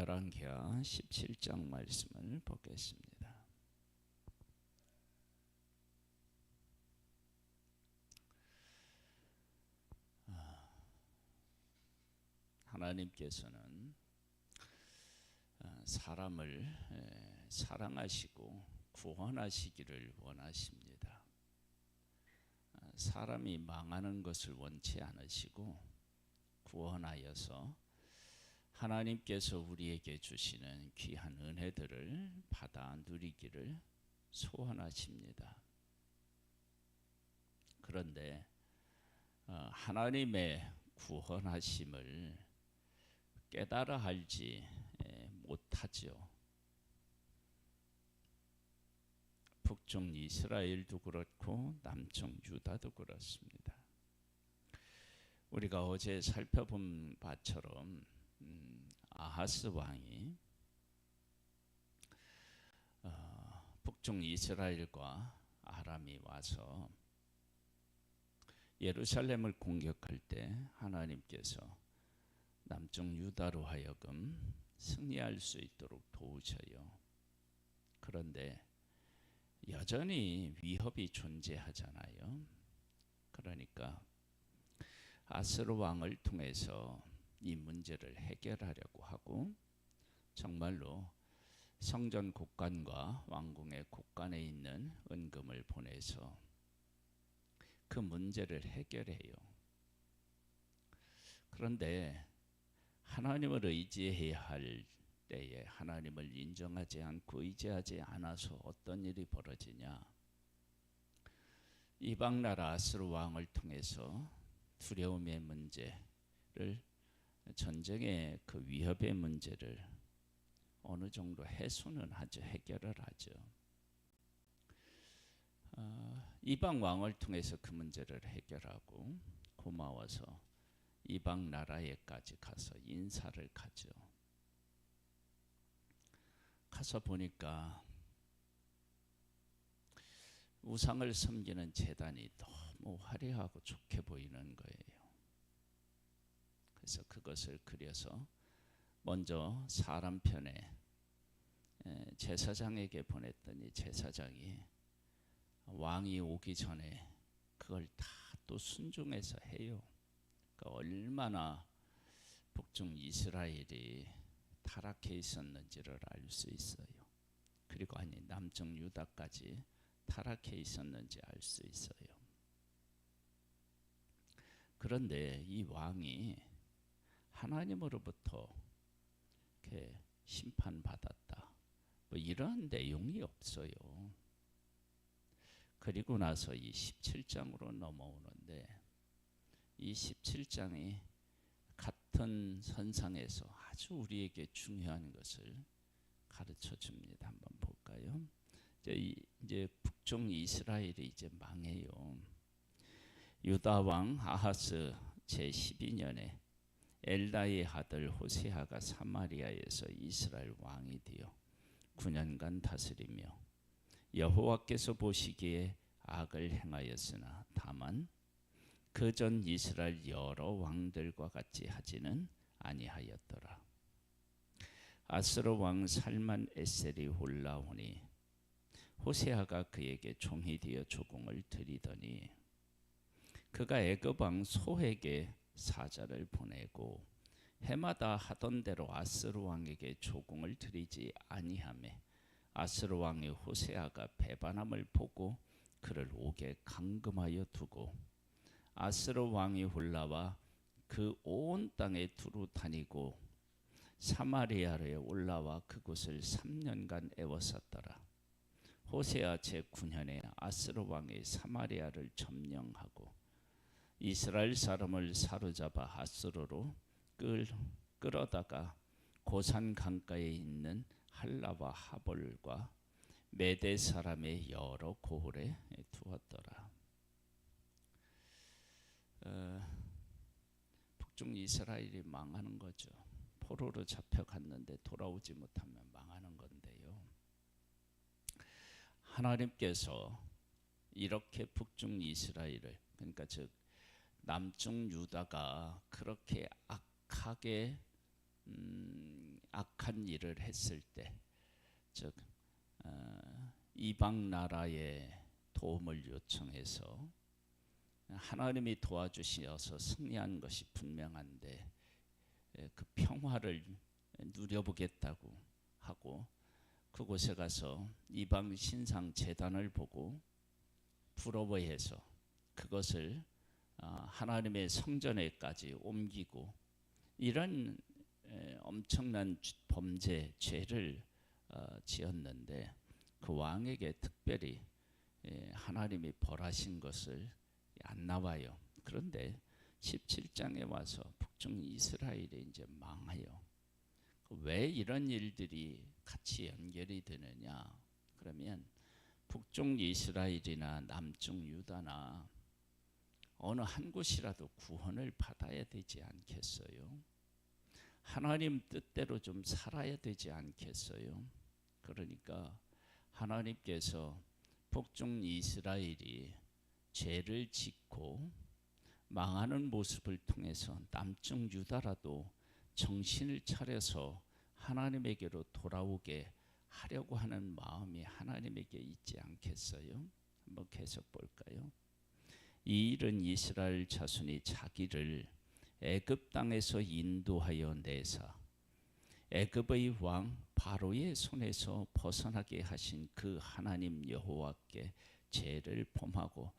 열왕기하 17장 말씀을 보겠습니다. 하나님께서는 사람을 사랑하시고 구원하시기를 원하십니다. 사람이 망하는 것을 원치 않으시고 구원하여서 하나님께서 우리에게 주시는 귀한 은혜들을 받아 누리기를 소원하십니다. 그런데 하나님의 구원하심을 깨달아 알지 못하죠. 북쪽 이스라엘도 그렇고 남쪽 유다도 그렇습니다. 우리가 어제 살펴본 바처럼 아하스 왕이 북쪽 이스라엘과 아람이 와서 예루살렘을 공격할 때 하나님께서 남쪽 유다로 하여금 승리할 수 있도록 도우셔요. 그런데 여전히 위협이 존재하잖아요. 그러니까 아스로 왕을 통해서 이 문제를 해결하려고 하고 정말로 성전 곡간과 왕궁의 곡간에 있는 은금을 보내서 그 문제를 해결해요. 그런데 하나님을 의지해야 할 때에 하나님을 인정하지 않고 의지하지 않아서 어떤 일이 벌어지냐? 이방 나라 아스로 왕을 통해서 두려움의 문제를, 전쟁의 그 위협의 문제를 어느 정도 해소는 하죠. 해결을 하죠. 이방 왕을 통해서 그 문제를 해결하고 고마워서 이방 나라에까지 가서 인사를 가죠. 가서 보니까 우상을 섬기는 제단이 너무 화려하고 좋게 보이는 거예요. 그래서 그것을 그려서 먼저 사람 편에 제사장에게 보냈더니 제사장이 왕이 오기 전에 그걸 다 또 순종해서 해요. 그러니까 얼마나 북쪽 이스라엘이 타락해 있었는지를 알 수 있어요. 그리고 남쪽 유다까지 타락해 있었는지 알 수 있어요. 그런데 이 왕이 하나님으로부터 이렇게 심판받았다, 뭐 이런 내용이 없어요. 그리고 나서 이 17장으로 넘어오는데 이 17장이 같은 선상에서 아주 우리에게 중요한 것을 가르쳐 줍니다. 한번 볼까요? 이제 북쪽 이스라엘이 이제 망해요. 유다 왕 아하스 제12년에 엘다의 아들 호세아가 사마리아에서 이스라엘 왕이 되어 9년간 다스리며 여호와께서 보시기에 악을 행하였으나 다만 그전 이스라엘 여러 왕들과 같이 하지는 아니하였더라. 아스로 왕 살만 에셀이 올라오니 호세아가 그에게 종이 되어 조공을 드리더니 그가 애굽 왕 소에게 사자를 보내고 해마다 하던 대로 아스로 왕에게 조공을 드리지 아니하매 아스로 왕의 호세아가 배반함을 보고 그를 옥에 감금하여 두고 아스로 왕이 올라와 그 온 땅에 두루 다니고 사마리아에 올라와 그곳을 3년간 애워쌌더라. 호세아 제9년에 아스로 왕이 사마리아를 점령하고 이스라엘 사람을 사로잡아 아스로로 끌어다가 고산 강가에 있는 할라와 하볼과 메대 사람의 여러 고을에 두었더라. 북쪽 이스라엘이 망하는 거죠. 포로로 잡혀갔는데 돌아오지 못하면 망하는 건데요. 하나님께서 이렇게 북쪽 이스라엘을, 그러니까 즉 남쪽 유다가 그렇게 악하게 악한 일을 했을 때, 즉 이방 나라의 도움을 요청해서 하나님이 도와주셔서 승리한 것이 분명한데 그 평화를 누려보겠다고 하고 그곳에 가서 이방 신상 제단을 보고 부러워해서 그것을 하나님의 성전에까지 옮기고 이런 엄청난 범죄, 죄를 지었는데 그 왕에게 특별히 하나님이 벌하신 것을 안 나와요. 그런데 17장에 와서 북중 이스라엘이 이제 망해요. 왜 이런 일들이 같이 연결이 되느냐? 그러면 북중 이스라엘이나 남중 유다나 어느 한 곳이라도 구원을 받아야 되지 않겠어요? 하나님 뜻대로 좀 살아야 되지 않겠어요? 그러니까 하나님께서 북중 이스라엘이 죄를 짓고 망하는 모습을 통해서 남중 유다라도 정신을 차려서 하나님에게로 돌아오게 하려고 하는 마음이 하나님에게 있지 않겠어요? 한번 계속 볼까요? 이 일은 이스라엘 자손이 자기를 애굽 땅에서 인도하여 내사 애굽의 왕 바로의 손에서 벗어나게 하신 그 하나님 여호와께 죄를 범하고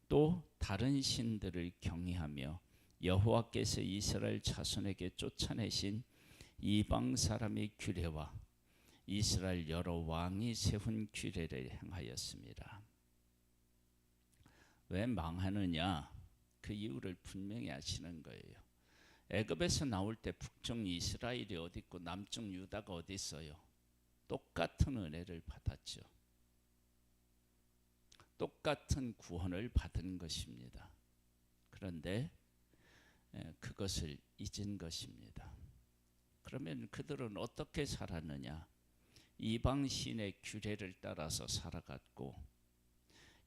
또 다른 신들을 경외하며 여호와께서 이스라엘 자손에게 쫓아내신 이방 사람의 규례와 이스라엘 여러 왕이 세운 규례를 행하였습니다. 왜 망하느냐? 그 이유를 분명히 아시는 거예요. 애굽에서 나올 때 북중 이스라엘이 어디 있고 남중 유다가 어디 있어요? 똑같은 은혜를 받았죠. 똑같은 구원을 받은 것입니다. 그런데 그것을 잊은 것입니다. 그러면 그들은 어떻게 살았느냐? 이방 신의 규례를 따라서 살아갔고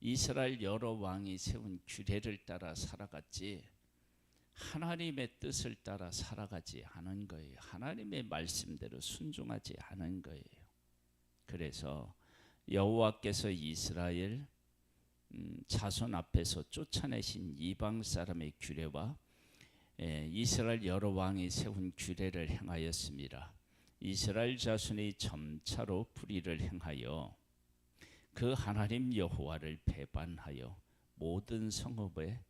이스라엘 여러 왕이 세운 규례를 따라 살아갔지 하나님의 뜻을 따라 살아가지 않은 거예요. 하나님의 말씀대로 순종하지 않은 거예요. 그래서 여호와께서 이스라엘 자손 앞에서 쫓아내신 이방 사람의 규례와 이스라엘 여러 왕이 세운 규례를 행하였습니다. 이스라엘 자손이 점차로 불의를 행하여 그 하나님 여호와를 배반하여 모든 성읍에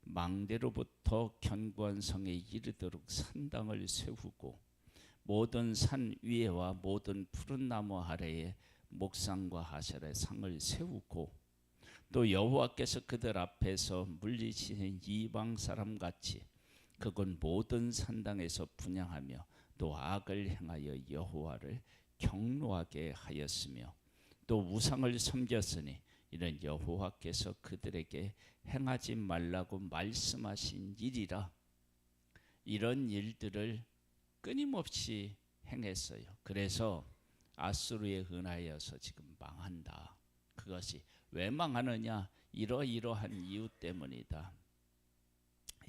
망대로부터 견고한 성에 이르도록 산당을 세우고 모든 산 위에와 모든 푸른 나무 아래에 목상과 하셀의 상을 세우고 또 여호와께서 그들 앞에서 물리치는 이방 사람 같이 그건 모든 산당에서 분향하며 또 악을 행하여 여호와를 경노하게 하였으며 또 우상을 섬겼으니 이는 여호와께서 그들에게 행하지 말라고 말씀하신 일이라. 이런 일들을 끊임없이 행했어요. 그래서 아수르에 은하여서 지금 망한다. 그것이 왜 망하느냐? 이러이러한 이유 때문이다.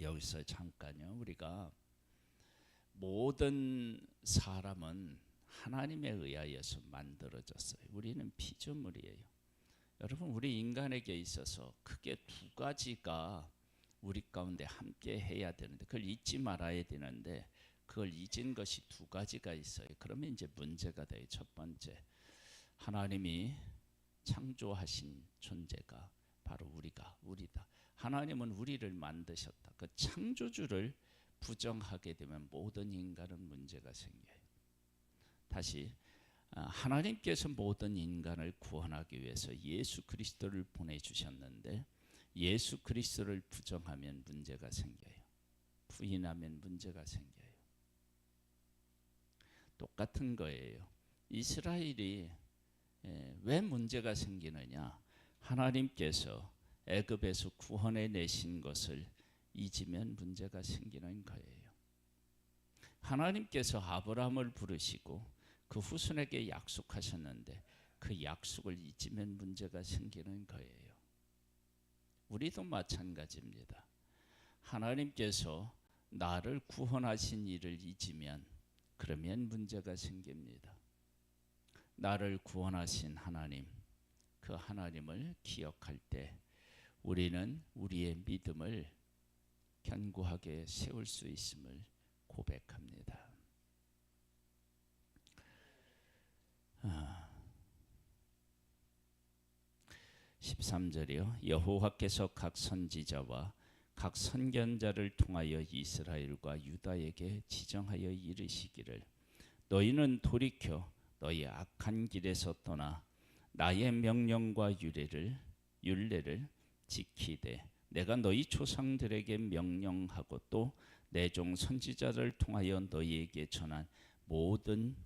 여기서 잠깐요. 우리가 모든 사람은 하나님에 의하여서 만들어졌어요. 우리는 피조물이에요. 여러분, 우리 인간에게 있어서 크게 두 가지가 우리 가운데 함께 해야 되는데 그걸 잊지 말아야 되는데 그걸 잊은 것이 두 가지가 있어요. 그러면 이제 문제가 돼요. 첫 번째, 하나님이 창조하신 존재가 바로 우리다. 하나님은 우리를 만드셨다. 그 창조주를 부정하게 되면 모든 인간은 문제가 생겨요. 다시 하나님께서 모든 인간을 구원하기 위해서 예수 그리스도를 보내주셨는데 예수 그리스도를 부정하면 문제가 생겨요. 부인하면 문제가 생겨요. 똑같은 거예요. 이스라엘이 왜 문제가 생기느냐? 하나님께서 애굽에서 구원해 내신 것을 잊으면 문제가 생기는 거예요. 하나님께서 아브라함을 부르시고 그 후손에게 약속하셨는데 그 약속을 잊으면 문제가 생기는 거예요. 우리도 마찬가지입니다. 하나님께서 나를 구원하신 일을 잊으면 그러면 문제가 생깁니다. 나를 구원하신 하나님, 그 하나님을 기억할 때 우리는 우리의 믿음을 견고하게 세울 수 있음을 고백합니다. 13절이요. 여호와께서 각 선지자와 각 선견자를 통하여 이스라엘과 유다에게 지정하여 이르시기를 너희는 돌이켜 너희 악한 길에서 떠나 나의 명령과 율례를 지키되 내가 너희 조상들에게 명령하고 또 내 종 선지자를 통하여 너희에게 전한 모든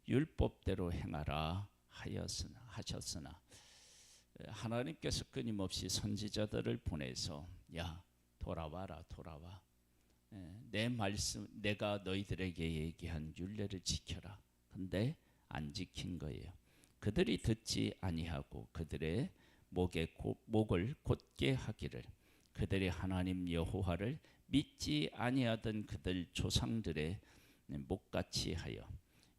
율법대로 행하라 하셨으나 하나님께서 끊임없이 선지자들을 보내서 야 돌아와라 돌아와 내 말씀 내가 너희들에게 얘기한 율례를 지켜라. 근데 안 지킨 거예요. 그들이 듣지 아니하고 그들의 목을 곧게 하기를 그들이 하나님 여호와를 믿지 아니하던 그들 조상들의 목같이 하여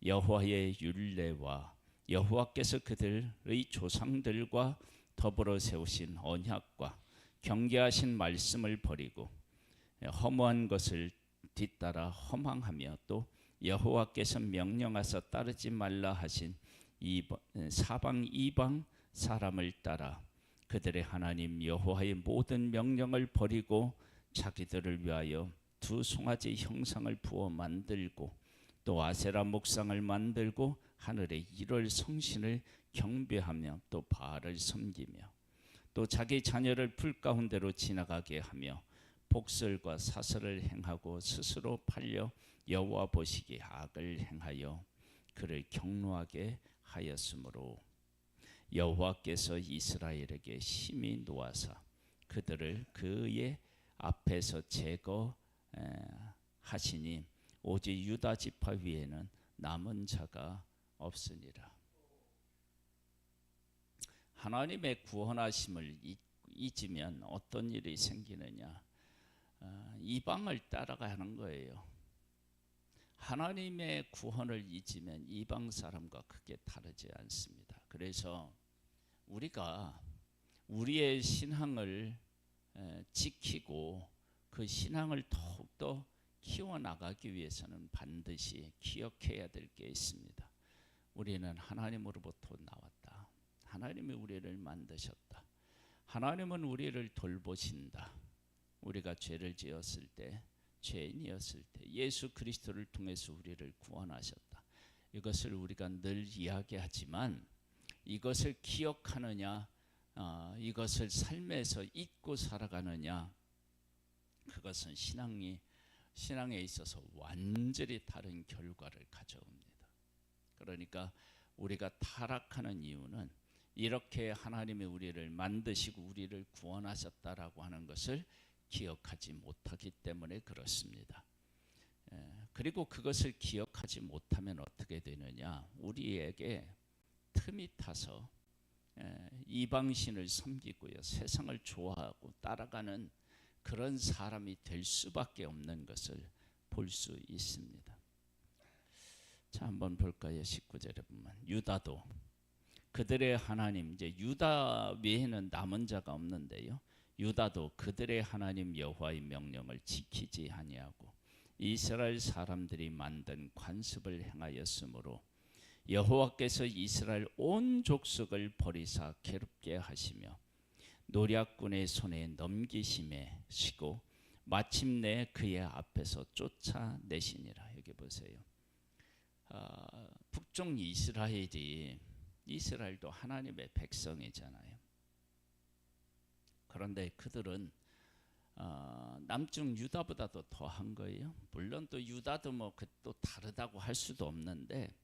여호와의 율례와 여호와께서 그들의 조상들과 더불어 세우신 언약과 경계하신 말씀을 버리고 허무한 것을 뒤따라 허망하며 또 여호와께서 명령하사 따르지 말라 하신 사방 이방 사람을 따라 그들의 하나님 여호와의 모든 명령을 버리고 자기들을 위하여 두 송아지 형상을 부어 만들고 또 아세라 목상을 만들고 하늘의 일월 성신을 경배하며 또 바알을 섬기며 또 자기 자녀를 불 가운데로 지나가게 하며 복설과 사설을 행하고 스스로 팔려 여호와 보시기에 악을 행하여 그를 경노하게 하였으므로 여호와께서 이스라엘에게 심히 노하사 그들을 그의 앞에서 제거하시니 오직 유다 지파 위에는 남은 자가 없으니라. 하나님의 구원하심을 잊으면 어떤 일이 생기느냐? 이방을 따라가는 거예요. 하나님의 구원을 잊으면 이방 사람과 크게 다르지 않습니다. 그래서 우리가 우리의 신앙을 지키고 그 신앙을 더욱더 키워나가기 위해서는 반드시 기억해야 될 게 있습니다. 우리는 하나님으로부터 나왔다. 하나님이 우리를 만드셨다. 하나님은 우리를 돌보신다. 우리가 죄를 지었을 때, 죄인이었을 때 예수 그리스도를 통해서 우리를 구원하셨다. 이것을 우리가 늘 이야기하지만 이것을 기억하느냐, 이것을 삶에서 잊고 살아가느냐, 그것은 신앙에 있어서 완전히 다른 결과를 가져옵니다. 그러니까 우리가 타락하는 이유는 이렇게 하나님이 우리를 만드시고 우리를 구원하셨다라고 하는 것을 기억하지 못하기 때문에 그렇습니다. 그리고 그것을 기억하지 못하면 어떻게 되느냐? 우리에게 틈이 타서 이방신을 섬기고요, 세상을 좋아하고 따라가는 그런 사람이 될 수밖에 없는 것을 볼 수 있습니다. 자, 한번 볼까요? 19절에 보면 유다도 그들의 하나님, 이제 유다 외에는 남은 자가 없는데요, 유다도 그들의 하나님 여호와의 명령을 지키지 아니하고 이스라엘 사람들이 만든 관습을 행하였으므로 여호와께서 이스라엘 온 족속을 버리사 괴롭게 하시며 노략군의 손에 넘기심에시고 마침내 그의 앞에서 쫓아내시니라. 여기 보세요. 북쪽 이스라엘도 하나님의 백성이잖아요. 그런데 그들은 남쪽 유다보다도 더한 거예요. 물론 또 유다도 또 다르다고 할 수도 없는데,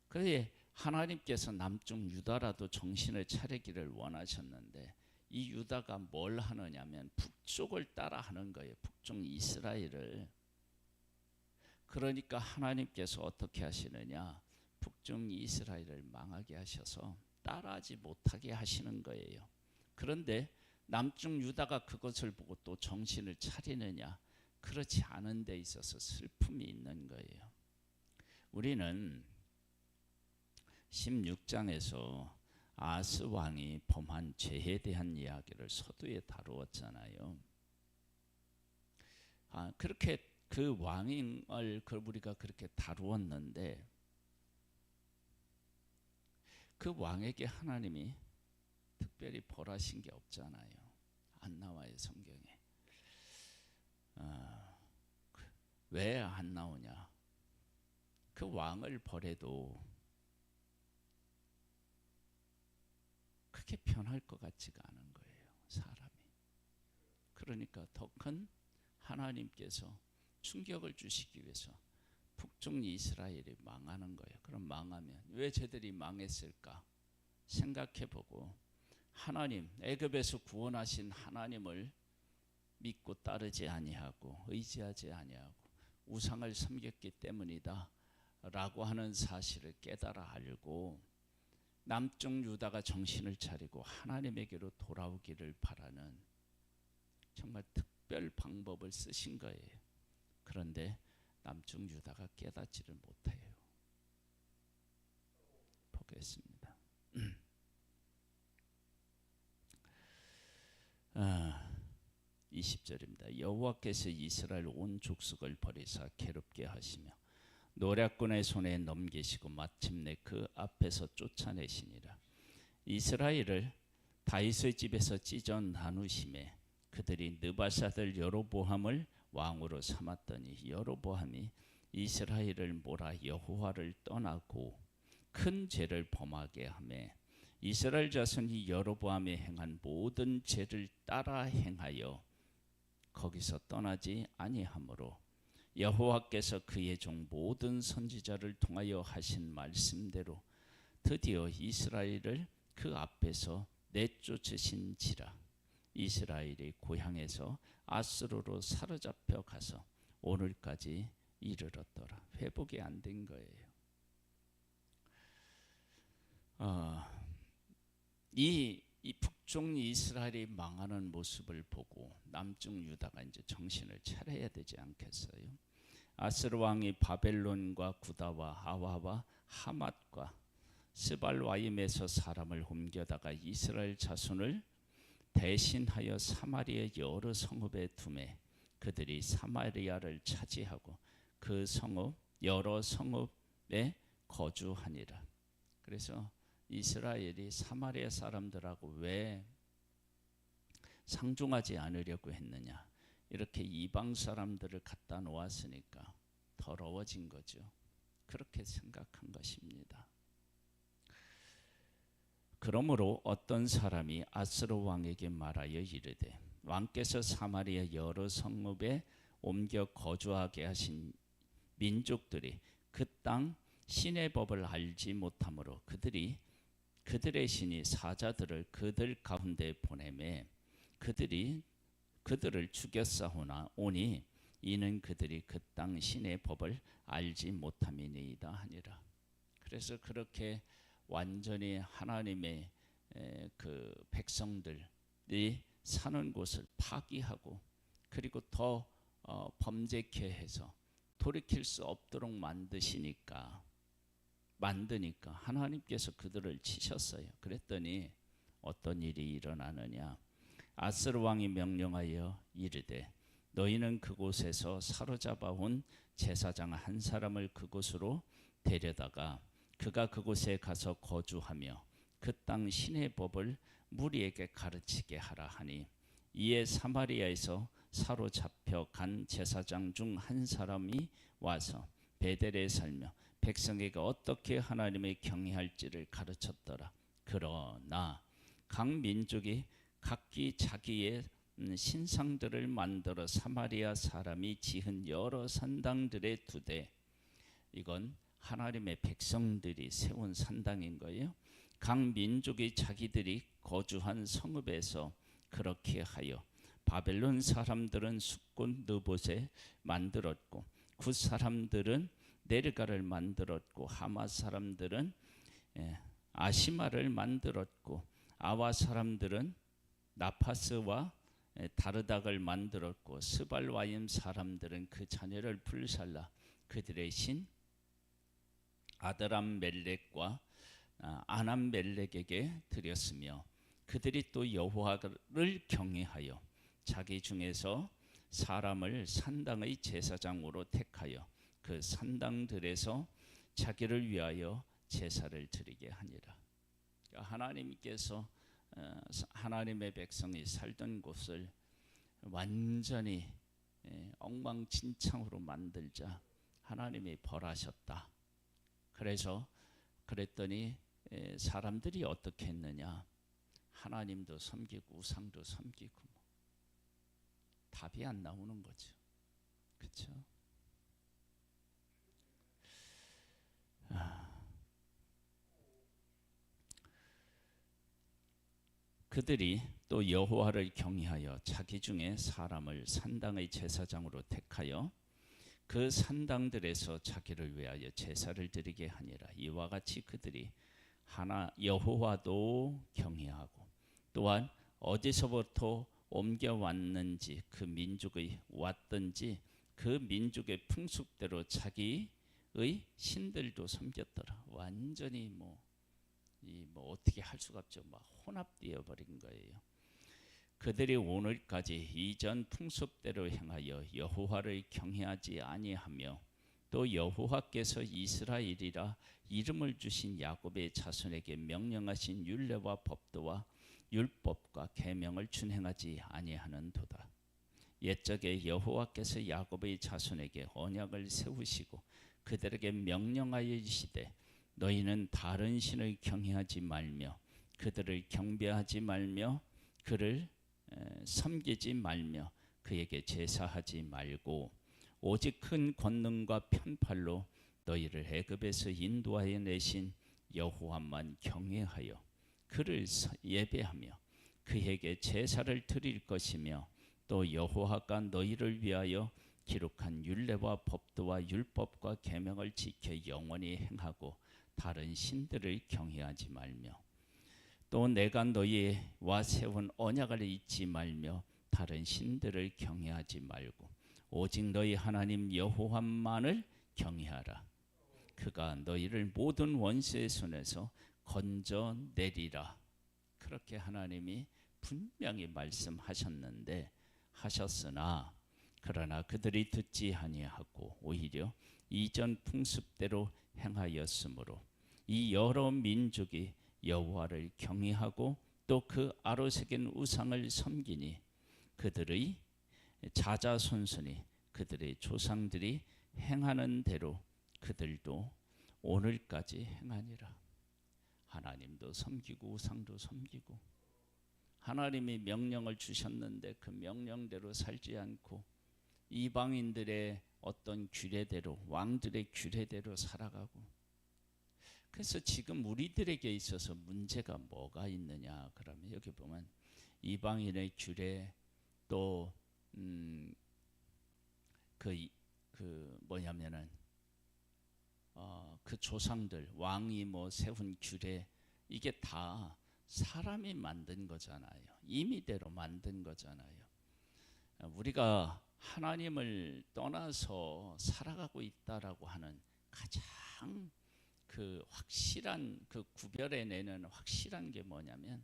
그래 하나님께서 남쪽 유다라도 정신을 차리기를 원하셨는데 이 유다가 뭘 하느냐면 북쪽을 따라 하는 거예요. 북쪽 이스라엘을. 그러니까 하나님께서 어떻게 하시느냐? 북쪽 이스라엘을 망하게 하셔서 따라하지 못하게 하시는 거예요. 그런데 남쪽 유다가 그것을 보고 또 정신을 차리느냐? 그렇지 않은 데 있어서 슬픔이 있는 거예요. 우리는 16장에서 아스 왕이 범한 죄에 대한 이야기를 서두에 다루었잖아요. 그렇게 그 왕을 우리가 그렇게 다루었는데 그 왕에게 하나님이 특별히 벌하신 게 없잖아요. 안 나와요, 성경에. 왜 안 나오냐? 그 왕을 벌해도 그렇게 편할 것 같지가 않은 거예요, 사람이. 그러니까 더 큰 하나님께서 충격을 주시기 위해서 북쪽 이스라엘이 망하는 거예요. 그럼 망하면 왜 쟤들이 망했을까 생각해보고, 하나님, 애굽에서 구원하신 하나님을 믿고 따르지 아니하고 의지하지 아니하고 우상을 섬겼기 때문이다 라고 하는 사실을 깨달아 알고 남쪽 유다가 정신을 차리고 하나님에게로 돌아오기를 바라는 정말 특별 방법을 쓰신 거예요. 그런데 남쪽 유다가 깨닫지를 못해요. 보겠습니다. 20절입니다. 여호와께서 이스라엘 온 족속을 버리사 괴롭게 하시며 노략군의 손에 넘기시고 마침내 그 앞에서 쫓아내시니라. 이스라엘을 다윗의 집에서 찢어 나누심에 그들이 느바사들 여로보암을 왕으로 삼았더니 여로보암이 이스라엘을 몰아 여호와를 떠나고 큰 죄를 범하게 하매 이스라엘 자손이 여로보암이 행한 모든 죄를 따라 행하여 거기서 떠나지 아니하므로 여호와께서 그의 종 모든 선지자를 통하여 하신 말씀대로 드디어 이스라엘을 그 앞에서 내쫓으신지라. 이스라엘이 고향에서 아스로로 사로잡혀 가서 오늘까지 이르렀더라. 회복이 안 된 거예요. 이 북쪽 이스라엘이 망하는 모습을 보고 남쪽 유다가 이제 정신을 차려야 되지 않겠어요? 아스르 왕이 바벨론과 구다와 아와와 하맛과 스발와임에서 사람을 옮겨다가 이스라엘 자손을 대신하여 사마리아 여러 성읍에 두매 그들이 사마리아를 차지하고 그 성읍 여러 성읍에 거주하니라. 그래서 이스라엘이 사마리아 사람들하고 왜 상종하지 않으려고 했느냐? 이렇게 이방 사람들을 갖다 놓았으니까 더러워진 거죠. 그렇게 생각한 것입니다. 그러므로 어떤 사람이 아스로 왕에게 말하여 이르되 왕께서 사마리아 여러 성읍에 옮겨 거주하게 하신 민족들이 그 땅 신의 법을 알지 못하므로 그들의 신이 사자들을 그들 가운데 보내매 그들을 죽였사오나 오니 이는 그들이 그 땅 신의 법을 알지 못함이니이다 하니라. 그래서 그렇게 완전히 하나님의 그 백성들이 사는 곳을 파기하고 그리고 더 범죄케 해서 돌이킬 수 없도록 만드니까 하나님께서 그들을 치셨어요. 그랬더니 어떤 일이 일어나느냐? 아스르 왕이 명령하여 이르되 너희는 그곳에서 사로잡아온 제사장 한 사람을 그곳으로 데려다가 그가 그곳에 가서 거주하며 그 땅 신의 법을 무리에게 가르치게 하라 하니 이에 사마리아에서 사로잡혀 간 제사장 중 한 사람이 와서 베델에 살며 백성에게 어떻게 하나님을 경외할지를 가르쳤더라. 그러나 각 민족이 각기 자기의 신상들을 만들어 사마리아 사람이 지은 여러 산당들에 두되, 이건 하나님의 백성들이 세운 산당인 거예요. 각 민족이 자기들이 거주한 성읍에서 그렇게 하여 바벨론 사람들은 숫곳 느봇에 만들었고 굿 사람들은 네르가를 만들었고 하마 사람들은 아시마를 만들었고 아와 사람들은 나파스와 다르닥을 만들었고 스발와임 사람들은 그 자녀를 불살라 그들의 신 아드람멜렉과 아남멜렉에게 드렸으며 그들이 또 여호와를 경외하여 자기 중에서 사람을 산당의 제사장으로 택하여 그 산당들에서 자기를 위하여 제사를 드리게 하니라. 하나님께서 하나님의 백성이 살던 곳을 완전히 엉망진창으로 만들자 하나님이 벌하셨다. 그랬더니 사람들이 어떻게 했느냐? 하나님도 섬기고 우상도 섬기고 답이 안 나오는 거죠. 그렇죠? 그들이 또 여호와를 경외하여 자기 중에 사람을 산당의 제사장으로 택하여 그 산당들에서 자기를 위하여 제사를 드리게 하니라. 이와 같이 그들이 여호와도 경외하고 또한 어디서부터 옮겨왔는지 그 민족의 왔든지 그 민족의 풍습대로 자기의 신들도 섬겼더라. 완전히 어떻게 할 수가 없죠. 혼합되어 버린 거예요. 그들이 오늘까지 이전 풍습대로 행하여 여호와를 경외하지 아니하며 또 여호와께서 이스라엘이라 이름을 주신 야곱의 자손에게 명령하신 율례와 법도와 율법과 계명을 준행하지 아니하는도다. 옛적에 여호와께서 야곱의 자손에게 언약을 세우시고 그들에게 명령하여 이르시되 너희는 다른 신을 경외하지 말며 그들을 경배하지 말며 그를 섬기지 말며 그에게 제사하지 말고 오직 큰 권능과 편팔로 너희를 애굽에서 인도하여 내신 여호와만 경외하여 그를 예배하며 그에게 제사를 드릴 것이며 또 여호와가 너희를 위하여 기록한 율례와 법도와 율법과 계명을 지켜 영원히 행하고 다른 신들을 경외하지 말며 또 내가 너희와 세운 언약을 잊지 말며 다른 신들을 경외하지 말고 오직 너희 하나님 여호와만을 경외하라. 그가 너희를 모든 원수의 손에서 건져내리라. 그렇게 하나님이 분명히 하셨으나 그러나 그들이 듣지 아니하고 오히려 이전 풍습대로 행하였으므로 이 여러 민족이 여호와를 경외하고 또 그 아로새긴 우상을 섬기니 그들의 자자손손이 그들의 조상들이 행하는 대로 그들도 오늘까지 행하니라. 하나님도 섬기고 우상도 섬기고 하나님이 명령을 주셨는데 그 명령대로 살지 않고 이방인들의 어떤 규례대로 왕들의 규례대로 살아가고 그래서 지금 우리들에게 있어서 문제가 뭐가 있느냐 그러면 여기 보면 이방인의 규례 또 그 조상들 왕이 세운 규례 이게 다 사람이 만든 거잖아요. 임의대로 만든 거잖아요. 우리가 하나님을 떠나서 살아가고 있다라고 하는 가장 확실한 구별해내는 확실한 게 뭐냐면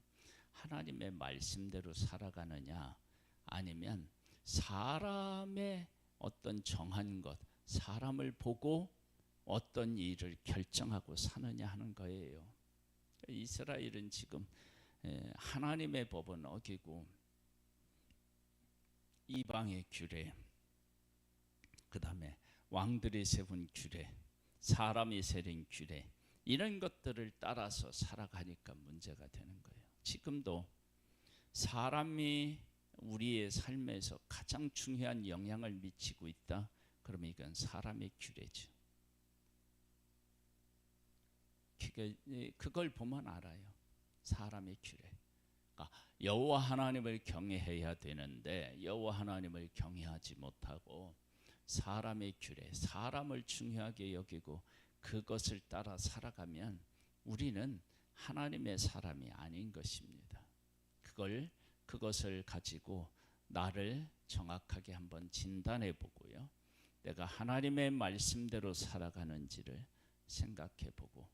하나님의 말씀대로 살아가느냐 아니면 사람의 어떤 정한 것 사람을 보고 어떤 일을 결정하고 사느냐 하는 거예요. 이스라엘은 지금 하나님의 법은 어기고 이방의 규례 그 다음에 왕들이 세운 규례 사람이 세린 규례 이런 것들을 따라서 살아가니까 문제가 되는 거예요. 지금도 사람이 우리의 삶에서 가장 중요한 영향을 미치고 있다. 그러면 이건 사람의 규례죠. 그걸 보면 알아요. 사람의 규례. 그러니까 여호와 하나님을 경외해야 되는데 여호와 하나님을 경외하지 못하고 사람의 규례, 사람을 중요하게 여기고 그것을 따라 살아가면 우리는 하나님의 사람이 아닌 것입니다. 그것을 가지고 나를 정확하게 한번 진단해 보고요. 내가 하나님의 말씀대로 살아가는지를 생각해보고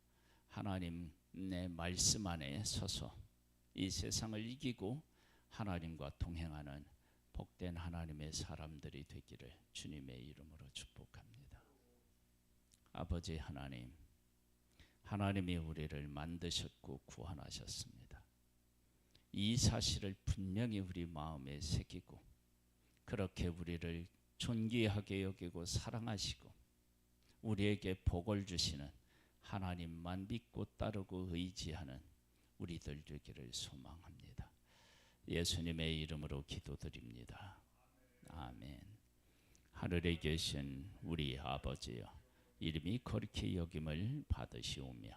하나님의 말씀 안에 서서 이 세상을 이기고 하나님과 동행하는 복된 하나님의 사람들이 되기를 주님의 이름으로 축복합니다. 아버지 하나님, 하나님이 우리를 만드셨고 구원하셨습니다. 이 사실을 분명히 우리 마음에 새기고 그렇게 우리를 존귀하게 여기고 사랑하시고 우리에게 복을 주시는 하나님만 믿고 따르고 의지하는 우리들 되기를 소망합니다. 예수님의 이름으로 기도드립니다. 아멘. 하늘에 계신 우리 아버지여, 이름이 거룩히 여김을 받으시오며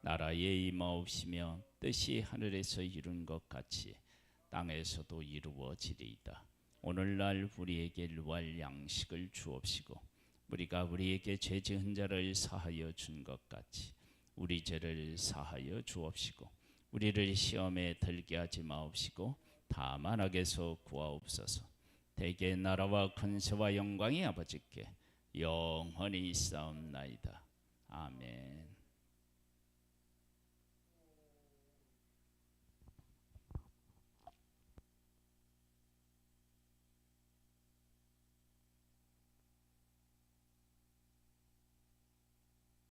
나라의 임하옵시며 뜻이 하늘에서 이룬 것 같이 땅에서도 이루어지리이다. 오늘날 우리에게 일용할 양식을 주옵시고 우리가 우리에게 죄 지은 자를 사하여 준 것 같이 우리 죄를 사하여 주옵시고 우리를 시험에 들게 하지 마옵시고 다만 악에서 구하옵소서. 대개 나라와 권세와 영광이 아버지께 영원히 있사옵나이다. 아멘.